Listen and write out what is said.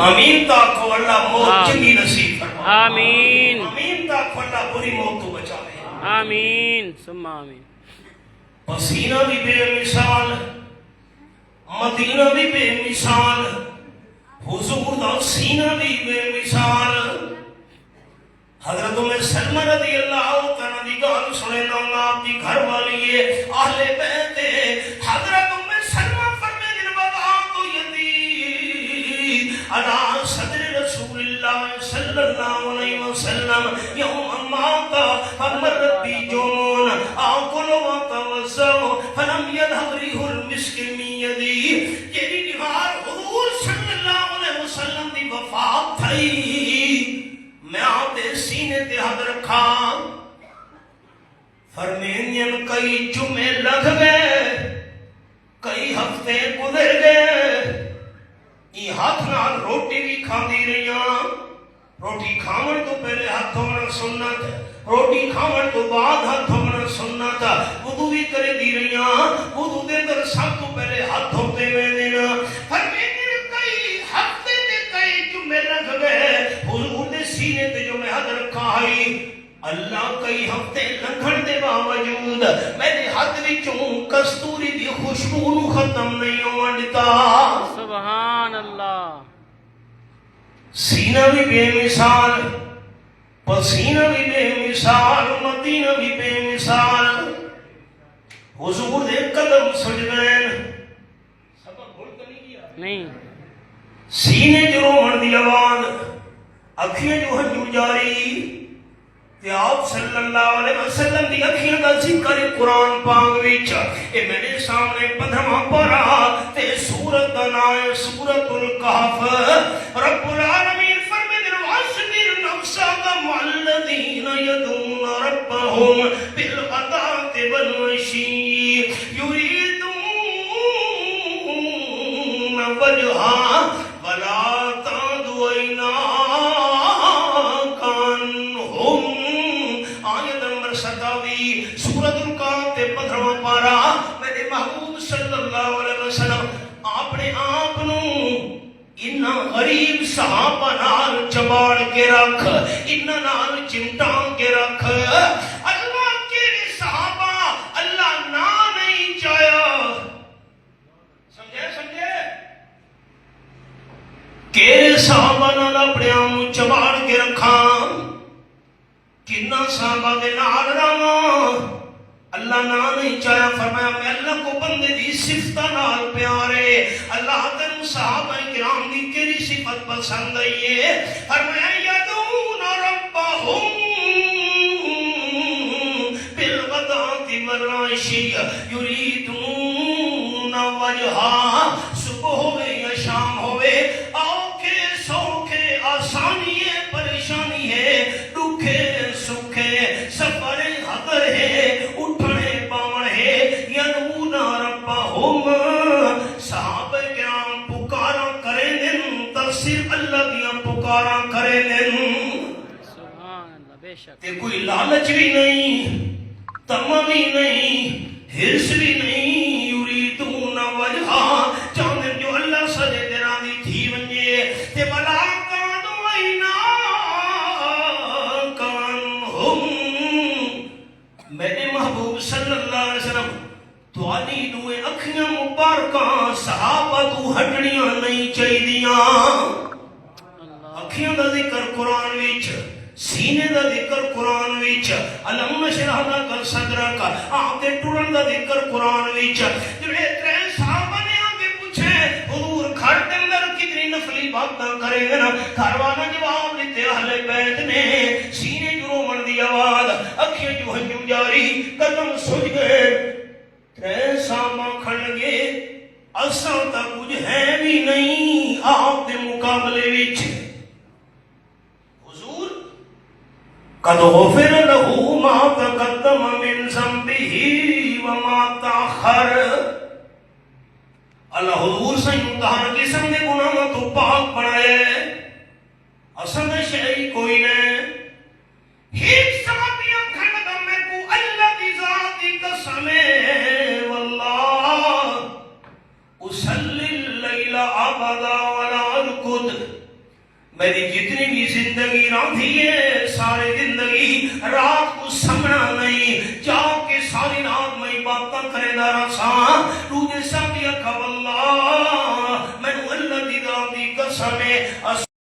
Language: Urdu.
آمین تاکو اللہ موت چنگی نصیب فرما، آمین آمین تاکو اللہ بری موت تو بچائے، آمین ثم آمین. پسینہ بھی بے مثال، مدینہ بھی بے مثال، حضور دا سینہ بھی بے مثال. حضرت ام سلمہ رضی اللہ تعالیٰ دی گال سنے نا آپ دی گھر والی ہے، اہل بیت ہے. حضرت ام سلمہ فرمے دن وضعات یدی علی صدر رسول اللہ صلی اللہ علیہ وسلم یوم ماتا فمرت بی جون آکل و توزو فلم یدھب ریح المسک من یدی. یعنی دیوار حضور صلی اللہ علیہ وسلم دی وفات تھئی، میں آپ دے سینے تے ہاتھ رکھا. فرمینین کئی جمعے لگ گئے، کئی ہفتے گزر گئے، یہ ہاتھ نال روٹی بھی کھاندی رہیاں. روٹی کھاون تو پہلے ہاتھ دھونا سنت، روٹی کھاون تو بعد ہاتھ دھونا سنت. وضو بھی کرے دی رہیاں، وضو دے اندر سب تو پہلے ہاتھ دھوتے میں دینا. فرمینین کئی ہفتے تے کئی جمعے لگ گئے، حضور دے سینے تے جو میں ہاتھ رکھا ہے، اللہ کئی ہفتے لنگھن دے باوجود میرے ہاتھ وچوں کستوری دی خوشبو نو ختم نہیں ہون دتا. سبحان اللہ. سینہ بھی بے مثال، پسینہ بھی بے مثال، مدینہ بھی بے مثال. حضور دے قدم سجدین سبق بھول تو نہیں کیا نہیں. سینے جو رومن دی آواز، اکھیاں جو ہنجو جاری. تے آپ صلی اللہ علیہ وسلم دی اکھیاں دا ذکر قرآن پاک وچ اے میرے سامنے پدھما پڑا تے سورت دا نام ہے سورت الکہف. رب العالمین فرمائے وَاصْبِرْ نَفْسَكَ مَعَ الَّذِينَ يَدْعُونَ رَبَّهُم بِالْغَدَاةِ وَالْعَشِيِّ يُرِيدُونَ وَجْهَهُ وَلَا تَعْدُ عَيْنَاكَ عَنْهُمْ. آیت نمبر 27 سورۃ الکہف تے 15واں پارہ. میرے محبوب صلی اللہ علیہ وسلم اپنے آپ نو انہاں غریب صحابہ نال چباڑ کے رکھ، انہاں نال چمٹا کے رکھ. اللہ کے صحابہ اللہ نہ نہیں چاہیا، سمجھے کیڑے صحابہ نال اپنے آپ نو چباڑ کے رکھاں، کنا صحابہ دے نال رہاں. اللہ نہ نہیں چاہیا. فرمایا میں اللہ کو بندے دی صفتہ نال پیارے. اللہ تن صحابہ کرام دی کیڑی صفت پسند آئی ہے؟ فرمایا یدعون ربہم بالغداۃ والعشی یریدون وجہہ. صبح ہوئے یا شام ہوئے، اوکھے سوکھے، آسانی ہے پریشانی ہے، دکھے سکھے، سفر حضر ہے، اٹھنے پاون ہے. یدعون ربہم صحابہ کرام پکارا کرے دن تا صرف اللہ دیاں پکارا کرے دن. سبحان اللہ. بے شک. تے کوئی لالچ بھی نہیں، تمہ بھی نہیں، حرص بھی نہیں. یریدون وجہہ چاہندے جو اللہ سجے تے راضی تھی ونجے. تے بلا کانو عیناک عنہم. میرے محبوب صلی اللہ علیہ وسلم تواڈی دوے اکھیاں مبارکاں صحابہ تو ہٹڑیاں نہیں چاہیدیاں. اکھیاں دا ذکر قرآن وچ، سینے دا ذکر قرآن وچ، علم نشرح لک صدرک آپ دے ٹرن دا ذکر قرآن وچ. جڑے ترے صحابہ نے آگے پوچھے حضور گھر دے اندر کتنی نفلی باتاں کرے گا؟ گھر والا جواب دیتے اہل بیت نے. سینے جو رومن دی آواز، اکھیاں جو ہنجو جاری، قدم سج گئے. ترے صحابہ کھڑ گئے اساں تا کچھ ہے بھی نہیں آپ دے مقابلے وچ. قد غفر له ما تقدم من ذنبه وما تاخر. اللہ حضور سے متحر قسم دے گناہ تو پاک بنائے. اصل شئی کوئی نہیں. ہیچ صحابیاں کھڑ دا میں کو اللہ دی ذاتی قسم واللہ اسلی اللیل ابدا ولا ارکد میری جتنی بھی زندگی راندھی ہے ساری زندگی رات کو سمنا نہیں جا کے ساری رات میں باتاں کرے دارا سا